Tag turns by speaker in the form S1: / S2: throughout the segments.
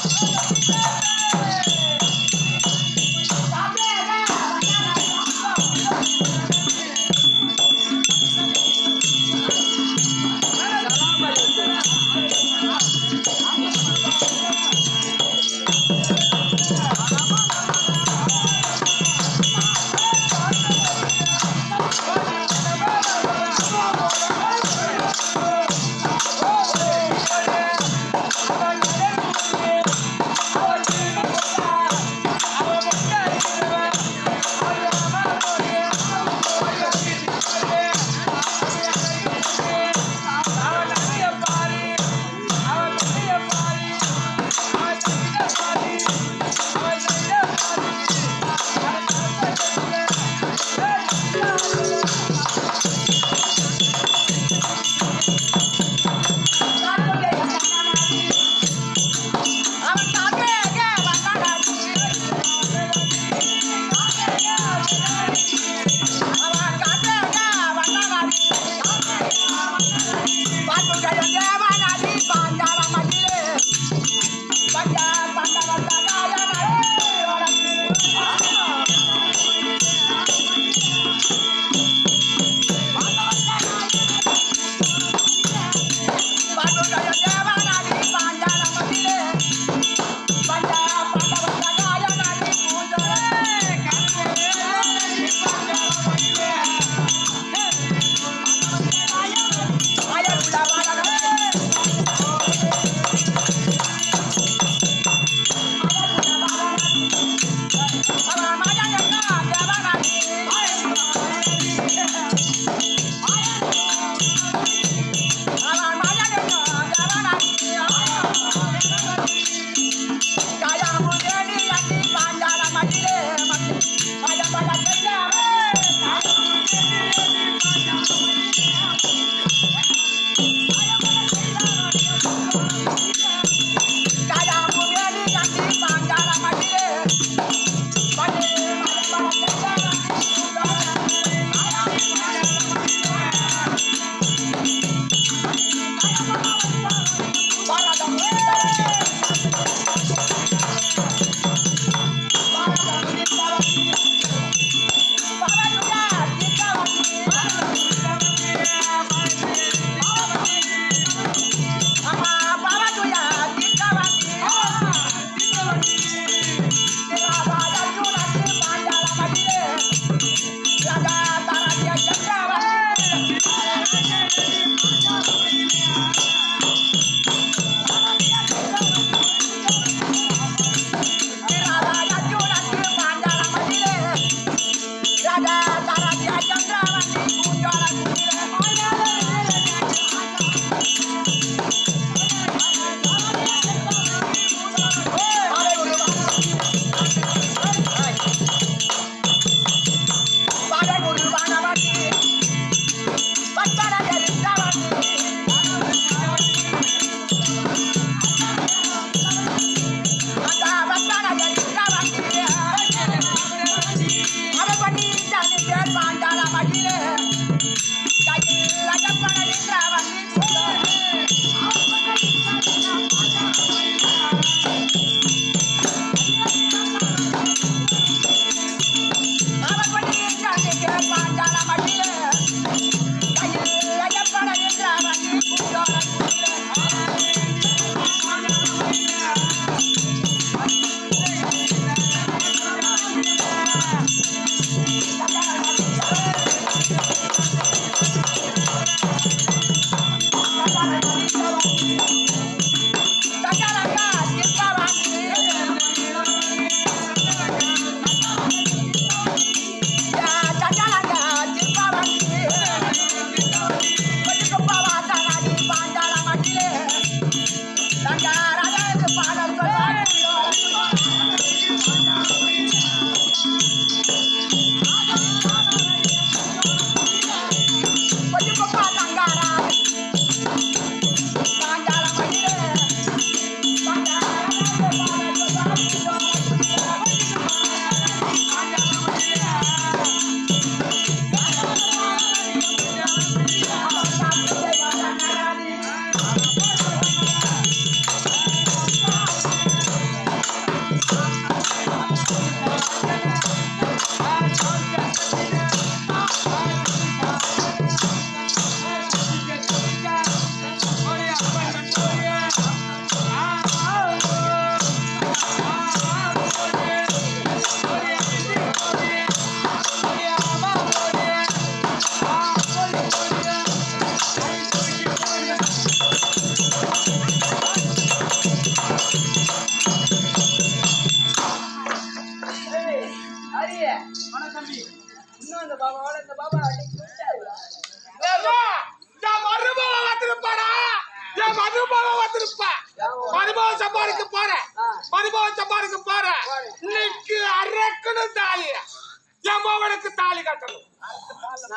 S1: Thank you.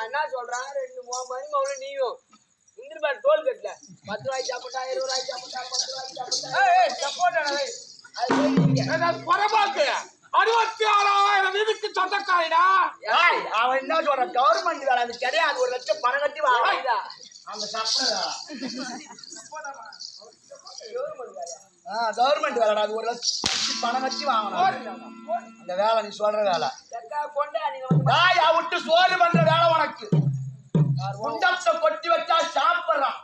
S1: நான் என்ன சொல்றேன் 2 மணி மவுல நீயும் இந்திரபார் டோல் கட்டல 10 ரூபாய்க்கு சாப்பிட்டா 20 ரூபாய்க்கு சாப்பிட்டா 10 ரூபாய்க்கு சாப்பிட்டா ஏய் சப்போர்ட் அட அது சொல்றீங்க நான் பரபாக்கு 66000 வீட்டுக்கு சொந்தக்காரடா
S2: ஏய் அவன் என்ன சொல்ற கவர்மெண்ட் வேலை அது கிடையாது 1 லட்சம் பணம் கட்டி வாங்குறா அந்த சப்போர்ட் கவர்மெண்ட் வேலைடா அது 1 லட்சம் பணம் கட்டி வாங்கணும் அந்த வேலை நீ சொல்ற வேலை
S1: சக்கா கொண்டா நீங்க வந்து
S2: தாய் விட்டு சோறு பண்ற வேலை உனக்கு குண்டத்தை கொட்டி வச்சா சாப்பிடுறான்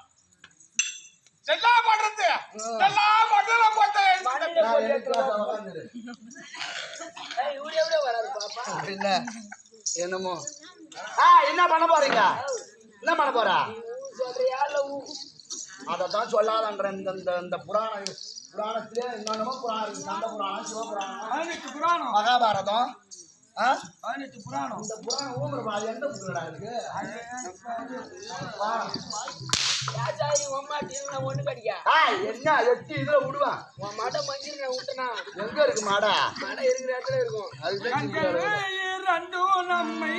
S3: எல்லாம் பண்றது எல்லாம் மண்டல போட்டு
S1: ஏய் ஊரே ஊரே வராது பாப்பா
S2: என்ன என்னமோ என்ன பண்ண போறீங்க என்ன பண்ண போறா
S1: சொல்றியா இல்ல
S2: அதத்தான் சொல்லாதன்ற இந்த புராணத்திலே என்னென்னமோ புராணம் இருக்கு சண்ட புராணம் சிவபுராணம் மகாபாரதம்
S3: புராணம்
S2: இந்த புராணம் ஊம்புறப்பா அது எந்த புராணா இருக்கு
S1: யாச்சாரி அம்மா டீன ஒண்ணு கடியா
S2: என்ன எட்டி இதுல விடுவான்
S1: உன் மாட மஞ்சிர நான் விட்டனா
S2: எங்க இருக்கு மாடா
S1: மாட இருக்கிற இடத்துல இருக்கும்
S2: அதுதான்
S3: ரெண்டு நம்மை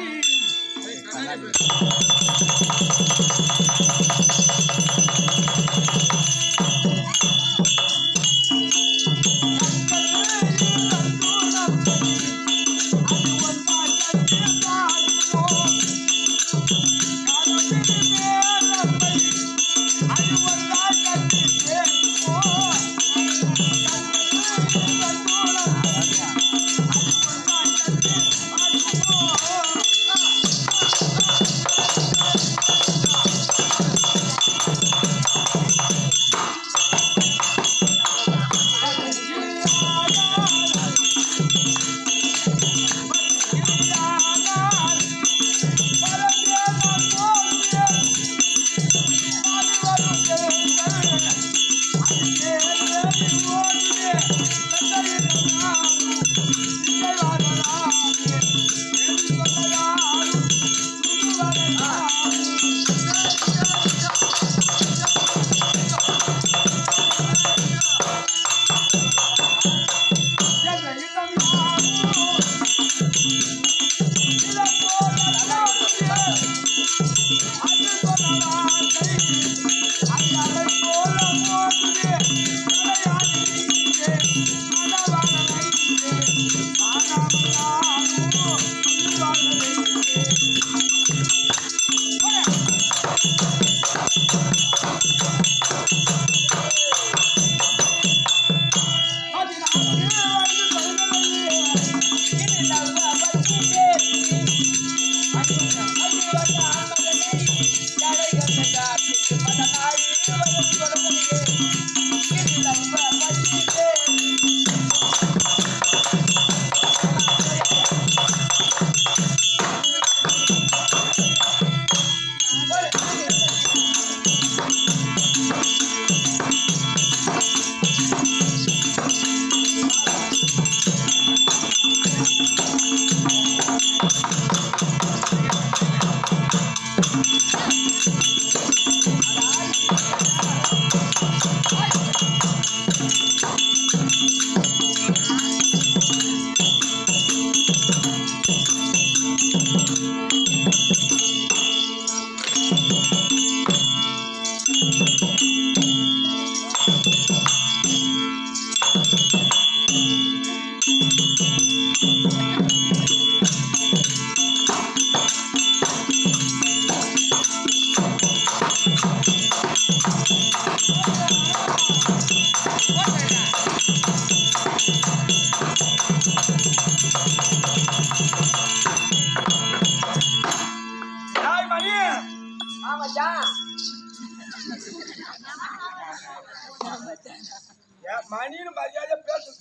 S3: மணின்னு மரியாதை பேசு.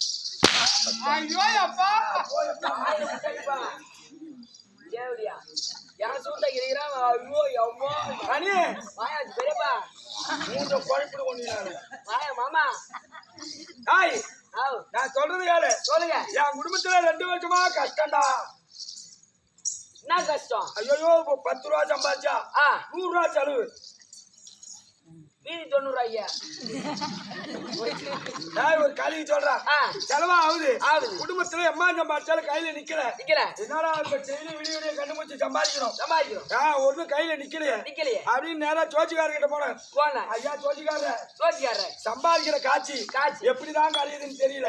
S3: ஐயோ அப்பா
S1: தேவடியா யார் சூட்ட இருக்கிறான். ஐயோ அம்மா
S3: மணி
S1: வாயா பெரியப்பா
S3: மூன்று குழப்பிடு கொண்டு
S1: வாயா மாமா.
S3: ஹாய் நான் சொல்றது கேளு.
S1: சொல்லுங்க.
S3: என் குடும்பத்துல 2 வருஷமா கஷ்டம்டா.
S1: என்ன கஷ்டம்?
S3: ஐயோ 10 ரூபா சம்பாதிச்சா 100 ரூபா செலவு.
S1: மீதி 90 ரூபாய்யா
S3: டேய் ஒரு கலி சொல்றான் செலவா ஆகுது
S1: ஆகுது
S3: குடும்பத்துல எம்மா சம்பாதிச்சாலும் கையில நிக்கல என்னடா இப்ப டெய்லி விடிய கண்டுபிடிச்சு சம்பாதிக்கிறோம் ஒண்ணும் கையில நிக்கலையே அப்படின்னு நேரா சோச்சிக்காரர்கிட்ட போனேன் ஐயா சோச்சிக்காரர் சம்பாதிக்கிற காட்சி எப்படிதான் கழியுதுன்னு தெரியல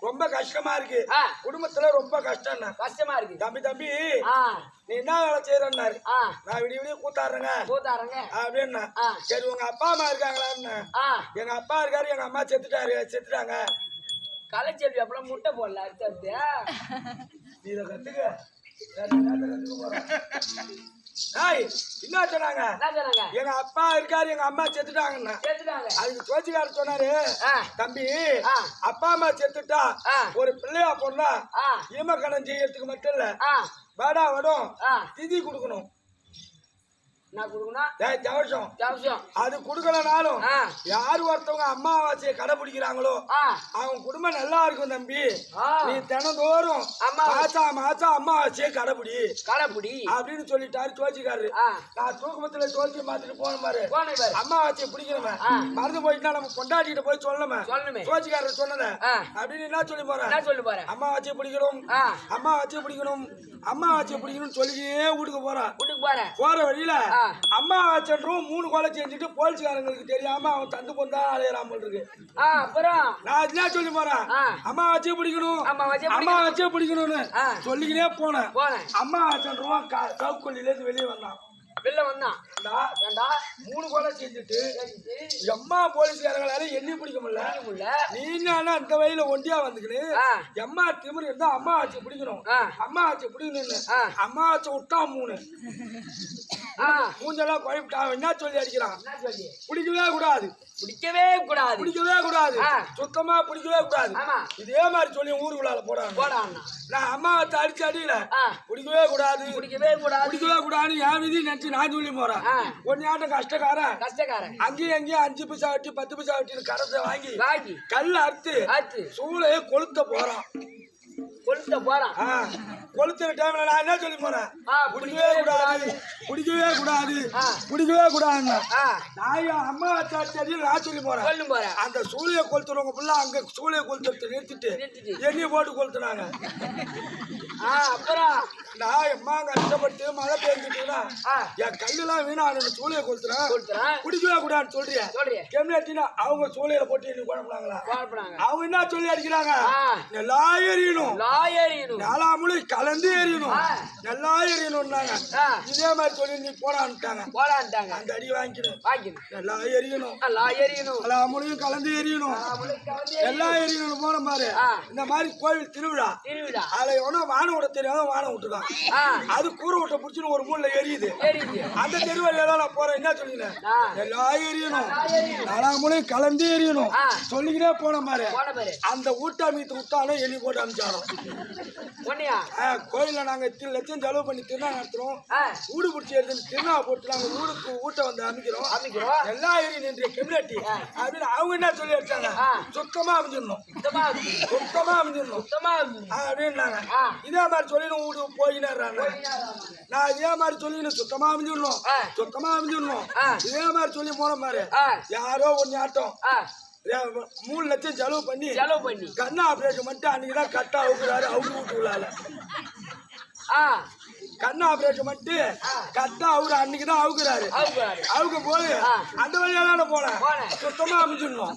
S3: ரொம்ப கஷ்டமா இருக்கு குடும்பத்துல ரொம்ப கஷ்டமா இருக்கு தம்பி நீ என்ன வேலை செய்யறன்னாரு நான் விடிய கூத்தாடுறேங்க அப்படின்னா சரி உங்க அப்பா அம்மா இருக்காங்களான்னு எங்க அப்பா இருக்காரு எங்க அம்மா செத்துட்டாங்க
S1: கலைச்செல்வி அப்பெல்லாம் முட்டை போடல அடுத்து
S3: நீ இதை கத்துக்க என்ன சொன்னாங்க எங்க அப்பா இருக்காரு எங்க அம்மா செத்துட்டாங்கன்னு அதுக்கு சோச்சிக்காரர் சொன்னாரு தம்பி அப்பா அம்மா செத்துட்டா ஒரு பிள்ளையா பொண்ணா ஈமக்கணம் செய்யறதுக்கு மட்டும் இல்ல வாடா வடும் திதி கொடுக்கணும் அது குடுக்கலனாலும் யாரு ஒருத்தவங்க அம்மாவாசையை கடைபிடிக்கிறாங்களோ அவங்க குடும்பம் நல்லா இருக்கும் தம்பி நீ தினந்தோறும் மாசம் அம்மாவாசையை கடைபிடி அப்படின்னு சொல்லிட்டாரு சோச்சிக்காரு நான் தூக்கமத்துல சோச்சி மாத்திட்டு போன பாரு அம்மாவாசையை பிடிக்கணுமே மறந்து போயிட்டா நம்ம பொண்டாட்டிகிட்ட போய் சொல்லணுமே சோச்சிக்காரர் சொன்னத அப்படின்னு என்ன சொல்லி போறேன் அம்மாவாசையை பிடிக்கணும்னு சொல்லியே வீட்டுக்கு போறேன் போற வழியில அம்மா வச்சன்றோம் 3 கொலை செஞ்சுட்டு போலீஸ்காரங்களுக்கு தெரியாம அவன் தந்து கொண்டா அலையறான் போல இருக்கு
S1: அப்புறம்
S3: நான் என்ன சொல்லி போறேன் அம்மா வச்சே பிடிக்கணும்னு சொல்லிக்கிட்டே போனேன் அம்மா வச்சன்றோம் சவுக்கொல்லில இருந்து வெளியே வந்தான் 3 கொலை செஞ்சுட்டு எம்மா போலீஸ்காரங்களால எண்ணி பிடிக்க முடியல நீ என்ன அந்த வயல ஒண்டியா வந்துக்கிட்டு எம்மா திமிரு இருந்தா அம்மா வச்சு பிடிக்கணும் அம்மா வச்சு பிடிக்கணும்னு அம்மா வச்சு விட்டா 3 மூஞ்செல்லாம் குழப்பிட்டான் என்ன சொல்லி அடிக்கிறான் பிடிக்கவே கூடாது சுத்தமா பிடிக்கவே கூடாது இதே மாதிரி சொல்லி ஊருக்குள்ளால போடான் நான் அம்மா வச்சு அடிச்சு அடியில பிடிக்கவே கூடாது என் விதி நினைச்சு நான் சொல்லி போறேன் ஒன்னாட்டம் கஷ்டக்காரன் அங்கேயும் 5 பைசா வட்டி 10 பைசா வட்டின்னு கரத்தை வாங்கி கல்ல அறுத்து சூளைய கொளுத்த போறான் கொளுத்துற டைம்ல நான் என்ன சொல்லி போறேன் பிடிக்கவே கூடாதுன்னு நான் அம்மா சரி நான் சொல்லி போறேன் அந்த சூளையை கொளுத்துறவங்க ஃபுல்லா அங்க சூளையை கொளுத்துறது நிறுத்திட்டு எண்ணெய் போட்டு கொளுத்துனாங்க
S1: அப்புறம்
S3: நான் எம்மா கஷ்டப்பட்டு மழை பெஞ்சுட்டுனா என் கல்லுலாம் வீணா சூளையை கொளுத்துறேன் பிடிக்கவே கூடாதுன்னு சொல்றேன் கெம்னாட்டினா அவங்க சூளையில போட்டு என்ன குழப்பினாங்களா அவங்க என்ன சொல்லி அடிக்கிறாங்க எல்லாம் எரியணும் நாலாமுழி கலந்து எரியணும் நல்லா எரியணும்னாங்க இதே மாதிரி சொல்லி நீ போடான்ட்டாங்க அந்த அடி வாங்கிக்கணும் நல்லா எரியணும் நாலாமுழியும் கலந்து எரியணும் எல்லாம் எரியணும் போன மாதிரி இந்த மாதிரி கோவில் திருவிழா அதுல எவனோ வானம் விட தெரியாத வானம் விட்டுதான் அது கூரை விட்ட புடிச்சுன்னு ஒரு மூலைல எரியுது அந்த தெருவழியா நான் போறேன் என்ன சொல்லினேன் எல்லாம் எரியணும் நாலாமுழியும் கலந்து எரியணும் சொல்லிக்கிட்டே போன மாதிரி அந்த ஊட்டா மீத்து விட்டாலும் எண்ணி போட்டு அனுப்பிச்சாலும் கோயில நாங்க லட்சம் செலவு பண்ணி திருநா நடத்துறோம் ஊடு பிடிச்சி எடுத்து திருநா போட்டு நாங்க ஊட்ட வந்து அமைக்கிறோம் எல்லா ஏரியும் நின்ற கம்யூனிட்டி அப்படின்னு அவங்க என்ன சொல்லி அடிச்சாங்க சுத்தமா அமைஞ்சிடணும் அப்படின்னாங்க இதே மாதிரி சொல்லி வீடு போயினாங்க நான் இதே மாதிரி சொல்லி சுத்தமா அமைஞ்சிடணும் இதே மாதிரி சொல்லி போன மாதிரி யாரோ ஒன்னு ஆட்டம் 3 லட்சம் செலவு பண்ணி கண்ணா ஆபரேஷன் பண்ணிட்டு அன்னைக்குதான் கட்டா அவுக்குறாரு அவங்க வீட்டுக்குள்ளால கண்ணா ஆபரேஷன் பண்ணிட்டு கட்டா அவரு அன்னைக்குதான் அவுக்குறாரு அவுக்கு போய் அந்த வழியால போனேன் சுத்தமா அமைஞ்சிடணும்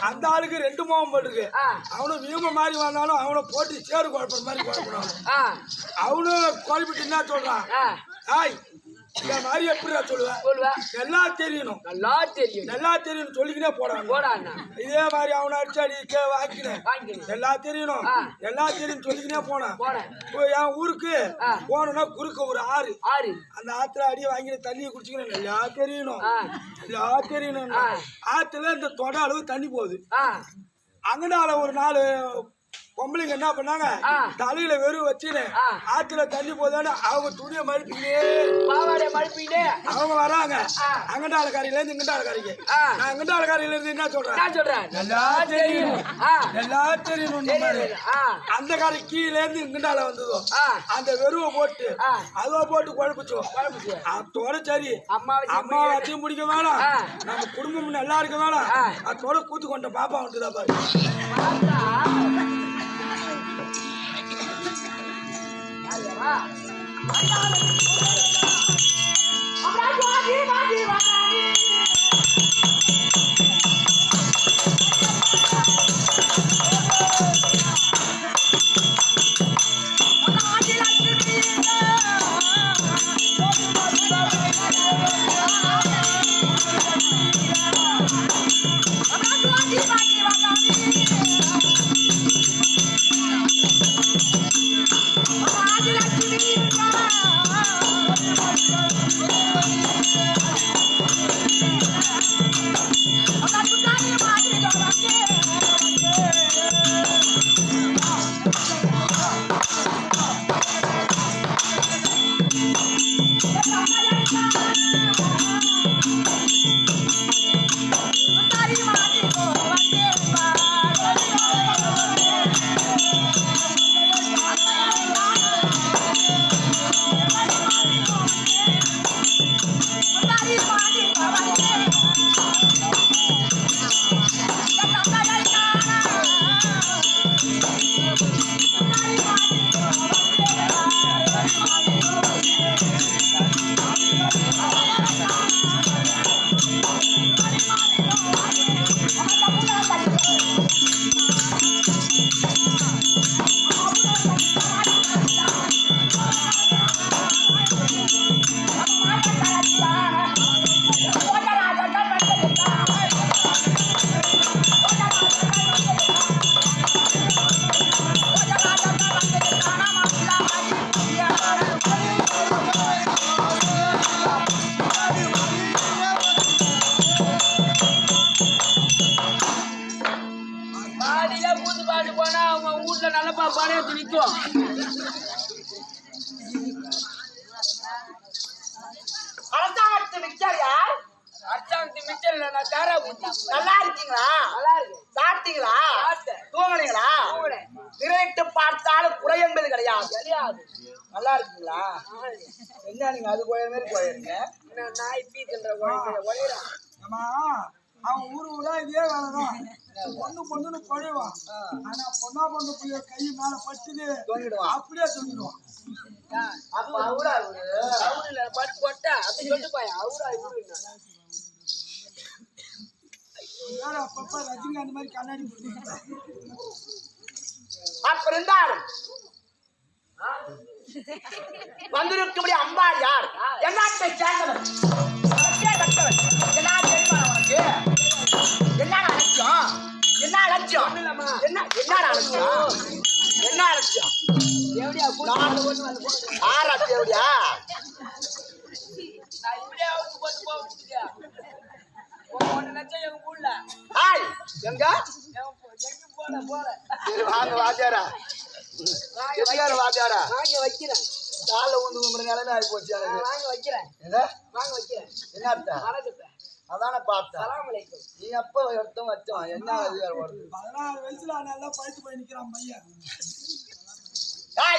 S3: அந்த ஆளுக்கு 2 முகம் போட்டுருக்கு அவனும் வீம மாதிரி வந்தாலும் அவனை போட்டு சேரு குழப்பற மாதிரி குழப்பணும் அவனும் குழப்பிட்டு என்ன சொல்றான் இந்த மாதிரி எப்படிடா சொல்லுவேன் நல்லா தெரியணும் சொல்லிக்கினே போடான் இதே மாதிரி அவனை அடிச்சு வாங்கினேன் நல்லா தெரியும் சொல்லிக்கினே போனான் என் ஊருக்கு போனோம்னா குறுக்க ஒரு ஆறு அந்த ஆத்துல அடி வாங்கின தண்ணியை குடிச்சுக்கணும் நல்லா தெரியணும் ஆத்துல இந்த தொட அளவு தண்ணி போகுது அங்கனால ஒரு நாள் பொம்பளைங்க என்ன பண்ணாங்க தலையில வெறும் வச்சுன்னு ஆத்துல தண்ணி போதான்னு அவங்க துணியை மழுப்பிக்கிட்டே
S1: பாவாடைய மழுப்பிக்கிட்டே
S3: அவங்க வராங்க. அங்கண்டாளக்காரியில இருந்து இங்கண்டாளக்காரிக்கு நான் அங்கண்டாளக்காரியில இருந்து என்ன சொல்றேன் எல்லாம் தெரியும் எல்லாம் தெரியும். அந்த காரி கீழே இருந்து இங்கண்டால வந்ததும் அந்த வெறுவை போட்டு அதுவா போட்டு குழப்பிச்சோம். அதோட சரி அம்மா வச்சு முடிக்க வேணாம், நம்ம குடும்பம் நல்லா இருக்க வேணாம், அதோட கூத்து கொண்ட பாப்பா வந்துதான் பாரு. நல்லப்பா பானையத்து நிற்கும்.
S2: அரசாங்கத்து மிச்சர் யார்?
S1: அரசாங்கத்து மிச்சர் இல்ல, நான் தாரா பூச்சி.
S2: நல்லா இருக்கீங்களா?
S1: நல்லா இருக்கு.
S2: சாப்பிட்டீங்களா? தூங்குனீங்களா? திரையிட்டு பார்த்தாலும் குறை என்பது கிடையாது. நல்லா இருக்கீங்களா? என்ன நீங்க அது கோயில் மாதிரி கோயிருங்க?
S1: நாய் பீத்துன்ற ஒளிரா.
S3: அவன் ஊரா இதே வேலைதான். பொண்ணுன்னு குழைவான், ஆனா பொண்ணு புள்ளிய கை மேல பட்டுது
S2: தூங்கிடுவான்,
S3: அப்படியே தூங்கிடுவான்.
S2: அப்ப அவரா
S1: அவரு பட்டு போட்டா அப்படி சொல்லிட்டு பாயா அவரா இவரு
S3: வேற அப்பப்ப ரஜினிகாந்த் மாதிரி கண்ணாடி போட்டு
S2: அப்ப இருந்தாலும் வந்திருக்கபடி அம்பாள் யார்? என்னாட்டை சேர்ந்தவர், என்ன தெரியுமா உனக்கு? என்ன அலட்சியம்? என்ன அலட்சியம்? என்ன அலட்சியம்? என்ன அலட்சியம்? ஆறா தேவடியா? எங்க வாங்க வாத்தியாரா, எதுக்கார வாத்தியாரா?
S1: வைக்கிறேன்
S2: கால ஊந்து நிலைமை ஆகி போச்சு எனக்கு.
S1: வாங்க வைக்கிறேன்
S2: என்ன அர்த்தம்? அதான பார்த்தேன். நீ எப்ப எடுத்தும் வச்சோம் என்ன
S3: 16 வயசுல நல்லா பழுத்து போய் நிக்கிறான் பையன்.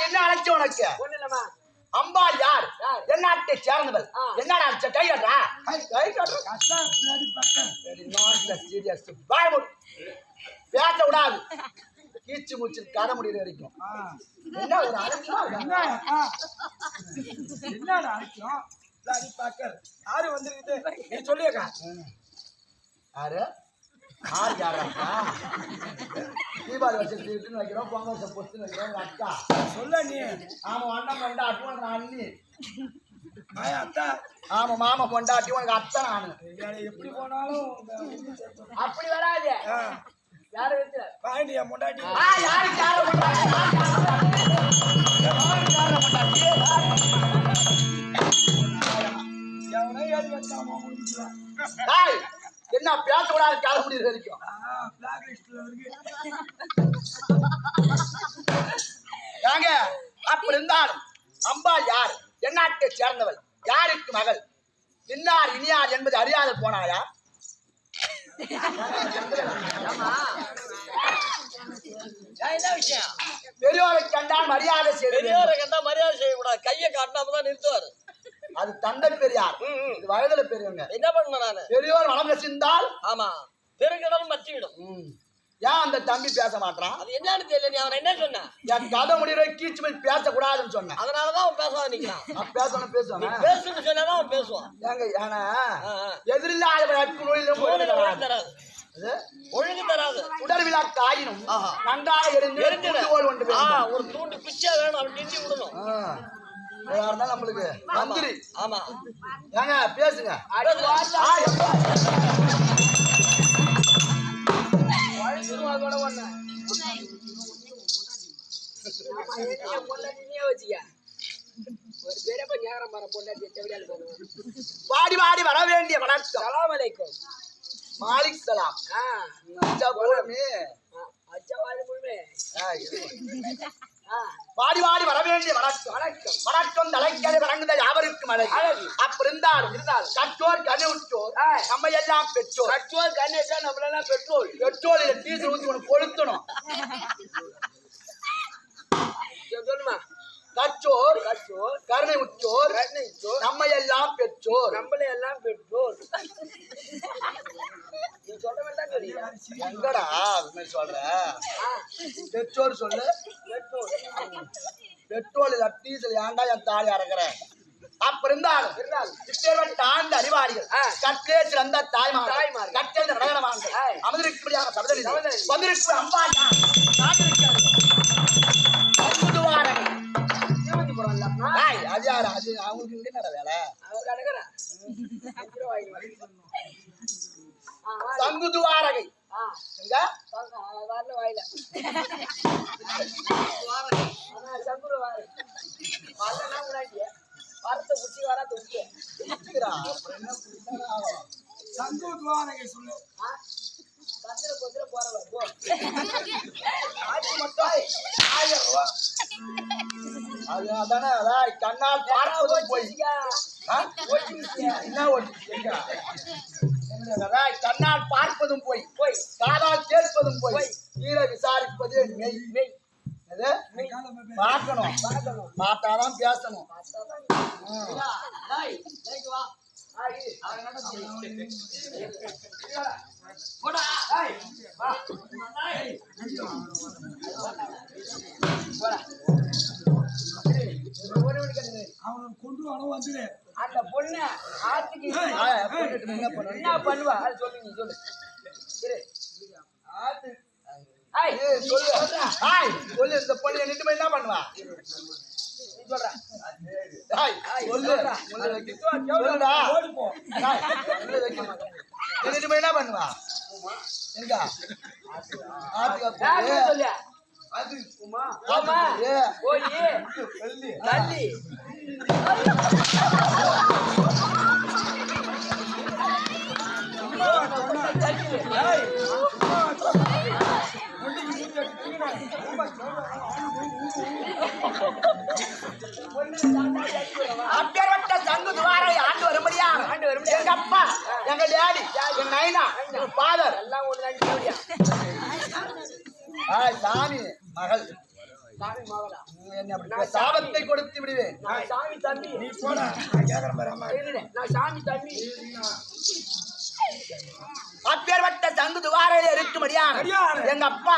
S2: என்ன அழைச்ச உனக்கு? அம்பாள் யார்? என்னாட்டை சேர்ந்தவள். என்ன கை கட்டுறா? பேச விடாது, கீச்சு மூச்சு கதை முடிகிற வரைக்கும். என்ன ஒரு அழைச்சம்?
S3: என்ன அழைச்சோம்? யாரு வந்துருக்குது நீ சொல்லியக்கா?
S2: யாரு யாராக்கா? தீபாவளி வச்சு வைக்கிறோம், பொங்கல் வச்சு பொத்து வைக்கிறோம். அக்கா
S3: சொல்ல நீ.
S2: ஆமா அண்ணன் பொண்டாட்டி உனக்கு அண்ணி.
S3: அத்தா
S2: ஆமா மாமா பொண்டாட்டி உனக்கு அத்தை. நானு
S3: எப்படி போனாலும்
S1: அப்படி வராது. யாரு
S3: வாங்கிட்டியா பொண்டாட்டி?
S2: யாருக்கு யார பொண்டாட்டி? என்ன பேசக்கூடாது கால முடிவு வரைக்கும்
S3: பிளாக் லிஸ்ட்ல இருக்கு.
S2: ஏங்க அப்படி இருந்தாலும் அம்பாள் யார், எந்நாட்டை சேர்ந்தவள், யாருக்கு மகள், இன்னார் இனியார் என்பது அறியாத போனாயா?
S1: என்ன விஷயம்?
S2: பெரியோரை கண்டால் மரியாதை செய்ய
S1: பெரியோரை கண்டா மரியாதை செய்யக்கூடாது. கையை காட்டினாமதான் நிறுத்துவாரு.
S2: அது தந்தை பெரியார், இது வயதுல பெரியவங்க.
S1: என்ன பண்ண நானு?
S2: பெரியோர் வளம் கசிந்தால்
S1: ஆமா பெருங்கிடம் மச்சிவிடும்.
S2: ஏன் அந்த தம்பி பேச மாட்டான்?
S1: அது என்னன்னு தெரியல. நீ அவன் என்ன சொன்ன?
S2: என் கதை முடிவை கீச்சு போய் பேசக்கூடாதுன்னு சொன்னேன்.
S1: அதனாலதான் அவன் பேசாத நிக்கிறான்.
S2: நான் பேசணும் பேசுவேன்
S1: பேசுன்னு சொன்னாதான் அவன் பேசுவான்.
S2: ஏங்க ஏன்னா எதிரில்லாத நட்பு நோயிலும்
S1: ஒழுங்கு தராது. ஒழுங்கு தராது.
S2: உடற்விழா காயினும் நன்றாக இருந்து
S1: ஒரு தூண்டு பிச்சை வேணும். அவன் நின்று விடணும்.
S2: நம்மளுக்கு மந்திரி.
S1: ஆமா
S2: ஏங்க பேசுங்க. வாடி வாடி வர வேண்டிய வணக்கம்.
S1: சலாம் அலைக்கும்.
S2: மாலிக் சலாம். வாடி வாடி வர வேண்டிய வணக்கம். வணக்கம் வணக்கம் தலைக்கதை வணங்குதல் யாவருக்கும் மழை. அப்ப இருந்தாலும் கற்றோர் கண்ணு விட்டோர் நம்ம எல்லாம் பெற்றோர்.
S1: கற்றோர் கண்ணு நம்மளெல்லாம் பெட்ரோல்.
S2: பெட்ரோல் இல்ல டீசல் ஊற்றி ஒன்று கொளுத்தணும்.
S1: சொல்லுமா?
S2: கற்றோர் கருணை உற்றோர் நம்ம எல்லாம் பெற்றோர்.
S1: நம்மளே எல்லாம் பெட்ரோல். நீ சொல்ல வேண்டாம்.
S2: எங்கடா சொல்ற? பெட்ரோல் சொல்லு. பெட்ரோல் இல்ல டீசல். ஏன்டா என் தாலி அறக்குற? அப்ப இருந்தாலும் இப்பேற்பட்ட ஆண்டு அறிவாளிகள், கற்றே சிறந்த தாய்மார், கற்றே நடனமார்கள், அமர்ந்திருக்கும்படியாக சபதரி வந்திருக்கும் அம்பா அது யாரு? அது அவங்களுக்கு இங்க நட வேலை. சங்குதுவாரகை
S1: வாயில வாரத்தை குச்சி வாரா துடிக்க
S3: சங்குதுவாரகை சொல்லு.
S1: பத்திர பத்திர போறவா போ.
S2: மட்டும் 1000 ரூபாய். அது அதானே கண்ணால் பார்ப்பதும் போய் என்ன கண்ணால் பார்ப்பதும் போய் காதால் கேட்பதும் போய் கீழ விசாரிப்பது மெய். மெய் பார்க்கணும், பார்த்தாதான் பேசணும்.
S3: அவனை கொண்டு அளவு வந்துடு.
S1: அந்த பொண்ணு ஆத்துக்கு என்ன பண்ணுவா? அது சொல்லு. நீ சொல்லு.
S2: சொல்லு. இந்த பொண்ணு நின்று என்ன பண்ணுவா?
S1: நீ சொல்ற.
S2: என்ன பண்ணுவா? எங்க
S1: சொல்லு. அது உமா போய் தள்ளி
S2: அப்பேற்பட்ட சங்கு துவாரை ஆண்டு வரும்படியா எங்க அப்பா, எங்க டேடி, எங்க நைனா, எங்க ஃபாதர்
S1: எல்லாம் ஒண்ணு.
S2: சாமி மகள் சாபத்தை கொடுத்து விடுவேன்.
S1: சாமி தம்பி
S3: நீ போடா.
S1: நான் சாமி தம்பி.
S2: அப்பேற்பட்ட சங்கு துவாரையில இருக்கும்படியான எங்க அப்பா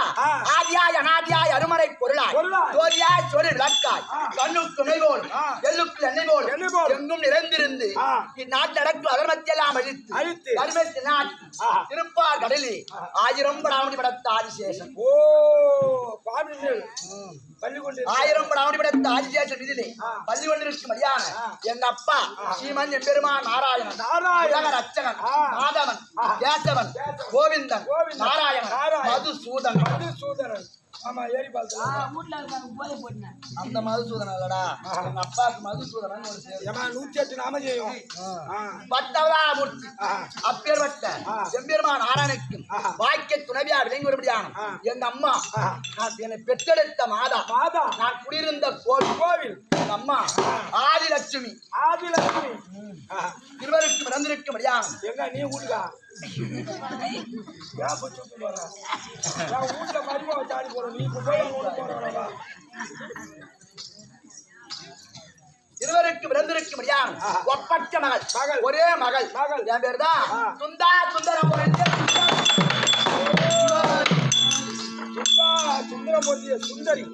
S2: ஆதியாய் அனாதியாய் அருமறை பொருளாய் தோதியாய் சொல் விளக்காய் கண்ணுக்கு துணைவோல் எள்ளுக்கு எண்ணெய் போல் எங்கும் நிறைந்திருந்து இந்நாட்டு நடக்கும் அதர்மத்தையெல்லாம் அழித்து தர்மத்தை நாட்டி திருப்பார் கடலில் 1000 படாமணி படத்த ஆதிசேஷன்.
S3: ஓ பள்ளிக்கொண்டு
S2: 1000 படாமணி படத்த ஆதிசேஷன் இதிலே பள்ளி கொண்டிருக்கும்படியான எங்க அப்பா ஸ்ரீமன் எம்பெருமான் நாராயணன், உலக ரட்சகன், மாதவன், கேசவன், கோவிந்தன், நாராயணன், மதுசூதனன்.
S3: ஆமா ஏரி பாலத்துல
S1: வீட்டுல இருக்காங்க போதை போட்டுனேன்.
S2: அந்த மதுசூதனம் இல்லடா எங்க அப்பாவுக்கு மதுசூதனன் ஒரு சேரு.
S3: ஏமா 108 நாம செய்யும்
S2: பத்தவராமூர்த்தி அப்பேற்பட்ட எம்பெருமான் நாராயணனுக்கும் வாக்கிய துணைவியா விளங்கி வரும்படியான எங்க அம்மா நான் என்னை பெற்றெடுத்த மாதா நான் குடியிருந்த கோவில் எங்க அம்மா ஆதிலட்சுமி இருவருக்கும் இறந்திருக்கும்
S3: எங்க நீ வீட்டுக்கா வீட்டுல மருமக சாடி போறோம் நீ போய் போறவா
S2: இருவருக்கும் இறந்திருக்கும் ஒப்பற்ற மகள் ஒரே மகள் என் பேர் தான் சுந்தரமூர்த்தி
S3: சுந்தரி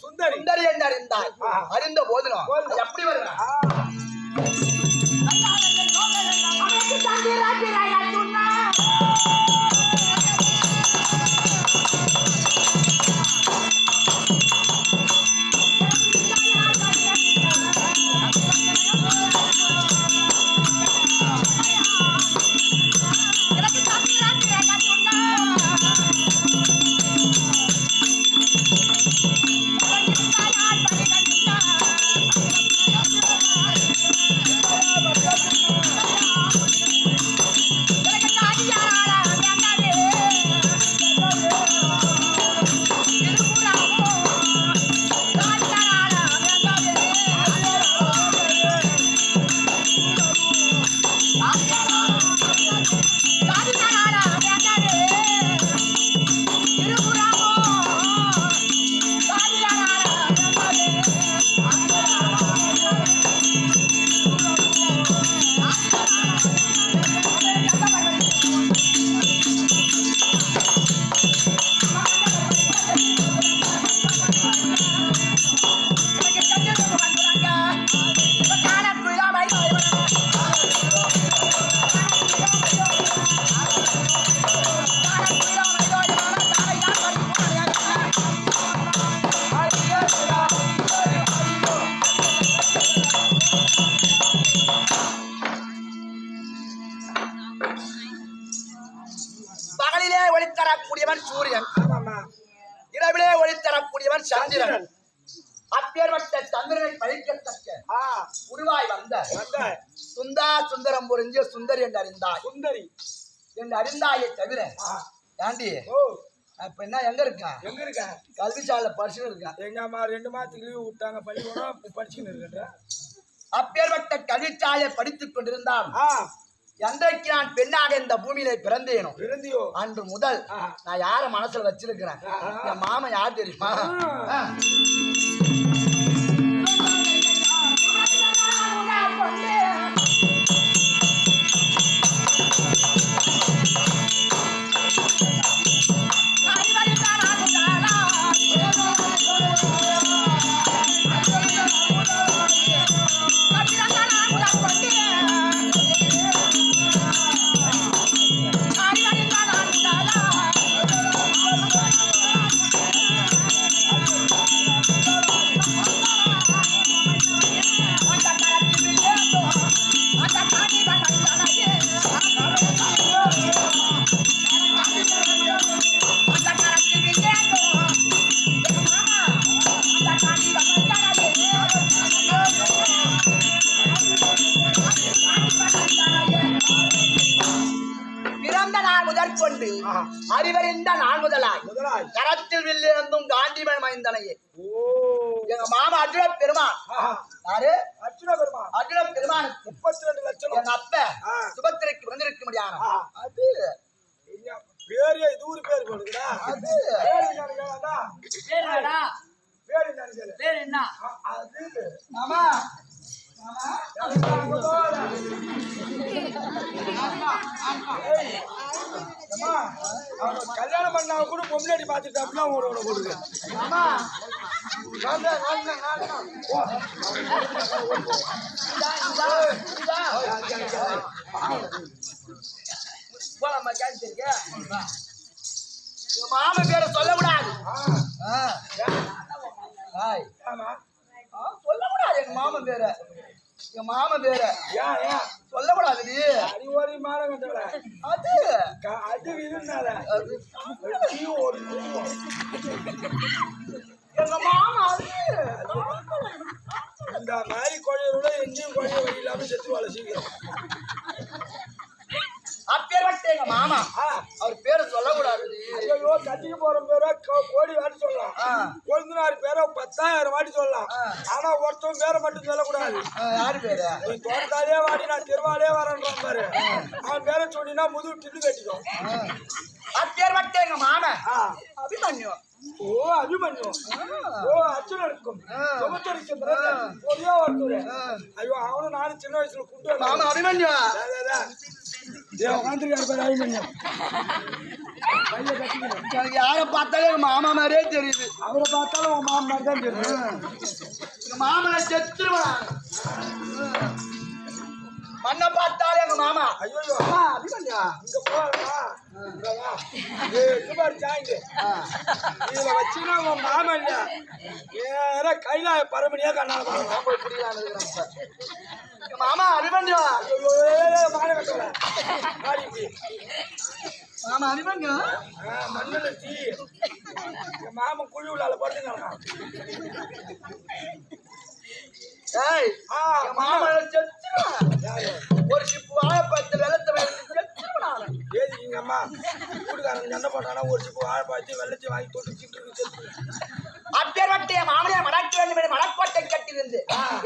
S2: சுந்தரி என்று அறிந்தாய் அறிந்த போதிலும் எப்படி வருகிறான் பகலிலே ஒளித்தரக்கூடியவன் சூரியன் இரவிலே ஒளித்தரக்கூடியவன் சந்திரன் அப்பேற்பட்ட சந்திரனை பழிக்கத்தக்க உருவாய் வந்த சுந்தரம் புரிஞ்ச சுந்தரி என்று அறிந்தாய் என்று அறிந்தாயை தவிர ஏண்டி அப்ப என்ன எங்க இருக்கா கல்விசாலை படிச்சுன்னு இருக்கேன்
S3: எங்க அம்மா 2 மாதத்துக்கு லீவு விட்டாங்க பள்ளிக்கூடம் படிச்சுன்னு இருக்கேன்
S2: அப்பேற்பட்ட கல்விசாலை படித்துக் கொண்டிருந்தான் என்றைக்கு நான் பெண்ணாக இந்த பூமியில பிறந்தேனோ அன்று முதல் நான் யார மனசுல வச்சிருக்கிறேன் என் மாமன் யார் தெரியுமா அறிவறிந்த நான் முதலாய் கரத்தில் வில்லிருந்தும் காந்திமன் மைந்தனையே எங்க மாமா அர்ஜுன பெருமான் யாரு அர்ஜுன பெருமான் 32 லட்சம் எங்க அப்ப சுபத்திரைக்கு வந்திருக்க முடியாது அது
S3: பேரு இது ஒரு பேர் போடுறா அது
S1: பேர் என்ன
S2: அது மாமா
S3: கல்யாணம் பண்ணா கூட பொம்னாடி பாத்துட்டு அப்படின்னா ஒரு கொடுங்க
S2: மாமா பேரை சொல்லக்கூடாது சொல்லக்கூடாது எங்க மாமன் பேரை எங்க மாமன் பேர
S3: ஏன் ஏன்
S2: சொல்லக்கூடாது நீ
S3: அடி ஓடி மாலை கட்டல
S2: அது
S3: அது இருந்தால ஒரு
S2: எங்க மாமா அது
S3: இந்த மாதிரி குழையோட எங்கேயும் குழைய வழி இல்லாம செத்துருவாள் சீக்கிரம்.
S2: அப்பேற்பட்ட எங்க மாமா அவர் பேரை சொல்லக்கூடாது
S3: ஐயோ கட்டிக்கு போற பேரை கோடி வாட்டி சொல்லலாம், கொழுந்தினார் பேரை 10,000 வாட்டி சொல்லலாம். ஆனா ஒருத்தவன் பேரை மட்டும் சொல்லக்கூடாது.
S2: யாரு பேரு
S3: நீ தோட்டத்தாலே வாடி நான் திருவாலே வரேன்றான் பாரு, அவன் பேரை சொன்னா முதுகு டில்லு கட்டிக்கும்.
S2: அப்பேற்பட்ட எங்க மாமா அபிமன்யு.
S3: ஓ அபிமன்யு, ஓ அர்ஜுனனுக்கும் சுமத்தரிச்சந்திரன் ஒரே ஒருத்தர். ஐயோ அவனும் நானும் சின்ன வயசுல கூப்பிட்டு
S2: மாமா அபிமன்யு
S3: உட்காந்துருக்காரு பேர் அபிமன்யு.
S2: யாரை பார்த்தாலும் எங்க மாமா மாதிரியே தெரியுது.
S3: அவரை பார்த்தாலும் உன் மாமா மாதிரி தான் தெரியும்.
S2: எங்க மாமனை செத்துருவான். மண்ணை பார்த்தாலும் எங்க மாமா.
S3: ஐயோ
S2: அபிமன்யா
S3: இங்க போறா சாய்ந்து இதுல வச்சுன்னா உன் மாமா இல்ல நேர கையில பரமணியா கண்ணால
S2: மாமா அபிமன்யா.
S3: மாலை கட்டல
S2: மாமா அபிமன்யா
S3: மண்ணுல தீ மாமன் குழி உள்ளால போட்டுங்க.
S2: ஏய் மாமா செத்துருவான். ஒரு சிப்பு வாழைப்பழத்து வெள்ளத்தை செத்துருவான்.
S3: ஏதிங்க அம்மா வீட்டுக்காரன் சண்டை போட்டானா ஒரு சிப்பு வாழைப்பழத்தையும் வெள்ளத்தையும் வாங்கி தொட்டு
S2: அப்பேற்பட்ட என் மாமனையை மடக்க வேண்டும் என்று மடக்கோட்டை கட்டியிருந்து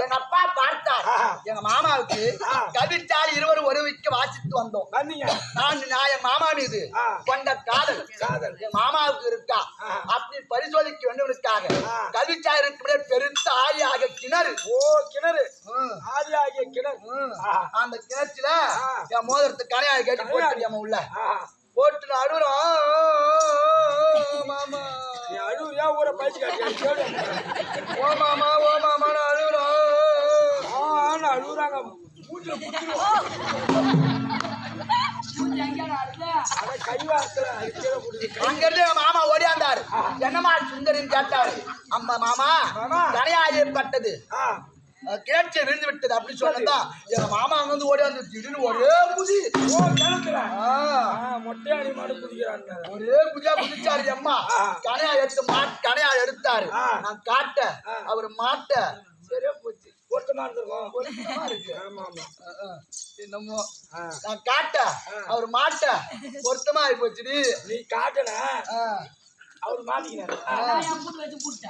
S2: எங்க அப்பா பார்த்தார். எங்க மாமாவுக்கு கவித்தால் இருவரும் ஒருவிக்கு வாசித்து வந்தோம். நான் என் மாமா மீது கொண்ட காதல் என் மாமாவுக்கு இருக்கா அப்படி பரிசோதிக்க வேண்டுவதற்காக கவிச்சா இருக்கும் பெருத்த ஆதியாக கிணறு.
S3: ஓ கிணறு, ஆதியாகிய கிணறு.
S2: அந்த கிணத்துல என் மோதிரத்து கலையாக கேட்டு போட்டு உள்ள போட்டு அழுறோம். மாமா
S3: அழுவியா ஊரை பயிற்சி காட்டி
S2: ஓ மாமா ஓ மாமான்னு அழுறோம்.
S3: அழுகுறாங்க மூஞ்சில
S2: அங்க இருந்து மாமா ஓடியாந்தாரு. என்னமா சுந்தரின்னு கேட்டாரு. அம்மா மாமா கரையாயப்பட்டது கிணற்றை விழுந்து விட்டது அப்படின்னு சொன்னதா எங்க மாமா அங்க வந்து ஓடியாந்து திடீர்னு ஒரே குதி.
S3: மொட்டையாடி மாடு குதிக்கிறாங்க.
S2: ஒரே குதியா குதிச்சாரு. அம்மா கனையா கனையா எடுத்தாரு. நான் காட்ட அவர் மாட்ட சரியா போச்சு.
S3: பொருத்தமா இருந்திருக்கும்.
S2: பொருத்தமா இருக்கு.
S3: ஆமா ஆமா
S2: என்னமோ நான் காட்ட அவர் மாட்ட பொருத்தமா ஆகி போச்சுடி.
S3: நீ காட்டன அவர் மாட்டிக்கினாரு.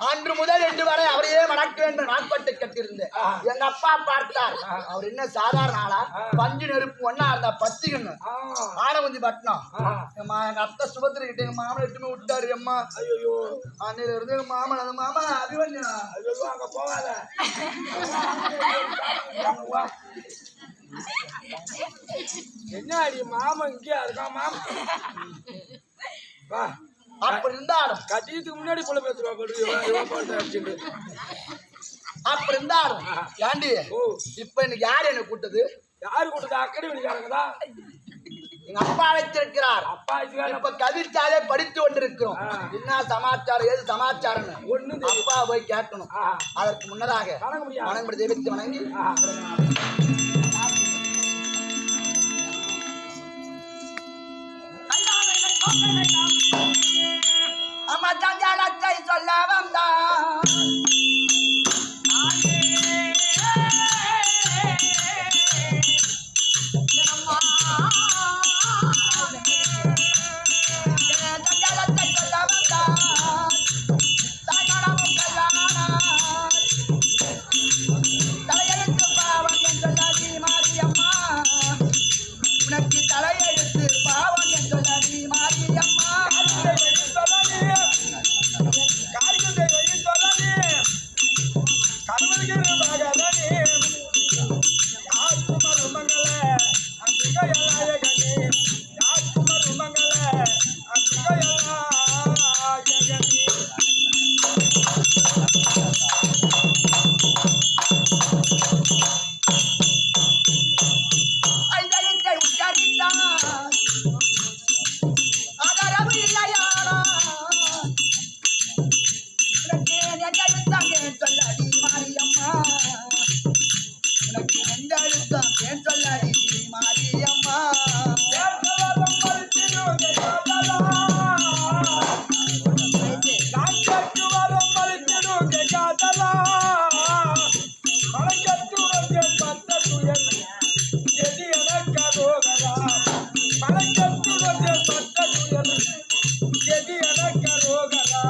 S2: அன்று முதல் இன்று வரை அவரையே மடக்க வேண்டும் நாட்பட்டு கட்டியிருந்தேன். எங்க அப்பா பார்த்தார். அவர் என்ன சாதாரண ஆளா? பஞ்சு நெருப்பு ஒன்னா இருந்தா பத்திக்கணும் ஆனவந்தி பட்டினம். எங்க அத்தை சுபத்திரி கிட்ட எங்க மாமன் எட்டுமே விட்டாரு. அம்மா
S3: ஐயோ
S2: அன்னையில இருந்து எங்க மாமன் அந்த மாமா அபிமன்யா
S3: ஐயோ அங்க போகாத. என்ன அடி மாமன் இங்கே இருக்கான். மாமா வா
S2: அப்படி இருந்தாலும்
S3: கட்டியதுக்கு முன்னாடி போல பேசுவா போட்டு
S2: அப்படி இருந்தாலும் ஏண்டி இப்ப இன்னைக்கு யாரு என்ன கூட்டது?
S3: யாரு கூட்டது? அக்கடி விழிக்காரங்கதான்
S2: எங்க அப்பா அழைத்திருக்கிறார்.
S3: அப்பா
S2: இப்ப கவிச்சாலே படித்து கொண்டிருக்கிறோம். என்ன சமாச்சாரம் ஏது சமாச்சாரம்
S3: ஒண்ணு
S2: அப்பா போய் கேட்கணும். அதற்கு முன்னதாக வணங்கப்படி தெய்வத்தை வணங்கி அம்மா சஞ்சாலத்தை சொல்ல வந்தான். சஞ்சாலத்தை சொல்ல வந்தான். தாய்மணமும் கல்யாணம் தலையெழுத்து பாவம் என்று மாரியம்மா. உனக்கு தலையெழுத்து பாவம் என்று மாரியம்மா.
S3: எது எனக்கு ரோகரா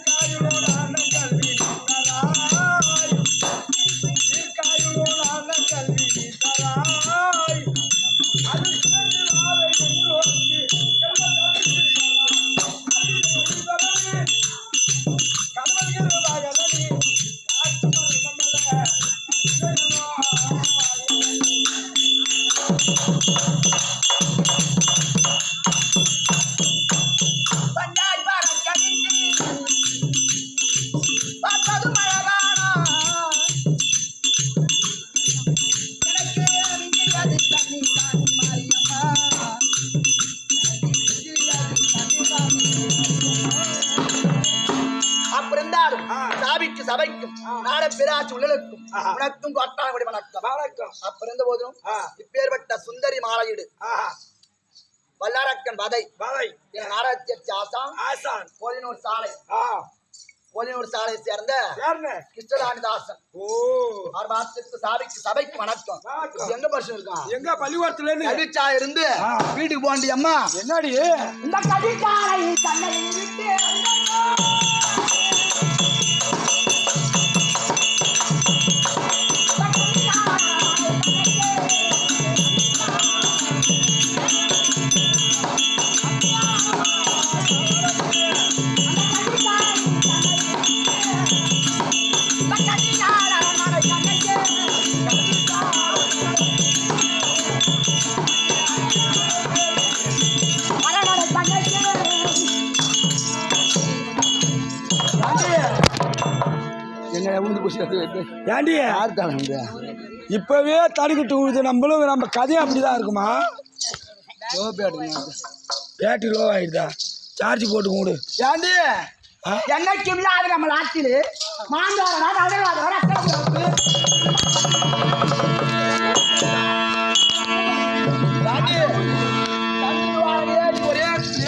S3: காயுளோடான கல்வி தராய் காயுளோடான கல்வி தராய்
S2: சபைக்கும் நாட பிராட்சி உள்ளலுக்கும் உனக்கும் கொட்டானபடி வணக்கம்
S3: வணக்கம்.
S2: அப்பிருந்த போதும் இப்பேற்பட்ட சுந்தரி மாலையீடு வல்லாரக்கன் வதை என நாடகத்திற்கு ஆசான் கோலினூர் சாலை சேர்ந்த கிருஷ்ணராணிதாசன் சபைக்கு வணக்கம். எங்க பரிசு இருக்கான்?
S3: எங்க பள்ளிக்கூடத்துல
S2: கவிச்சா இருந்து வீட்டுக்கு போண்டி அம்மா
S3: என்னடி
S2: இந்த கவிச்சாலை தன்னை விட்டு
S3: ஏண்டி இப்பவே தடுக்கிட்டு விழுது. நம்ம கதையும் அப்படிதான் இருக்குமா? Battery low ஆயிடுதா? சார்ஜ் போட்டு கூடு.
S2: ஏண்டி என்னைக்கும் இல்லாத நம்ம நாட்டில் மாந்தாரா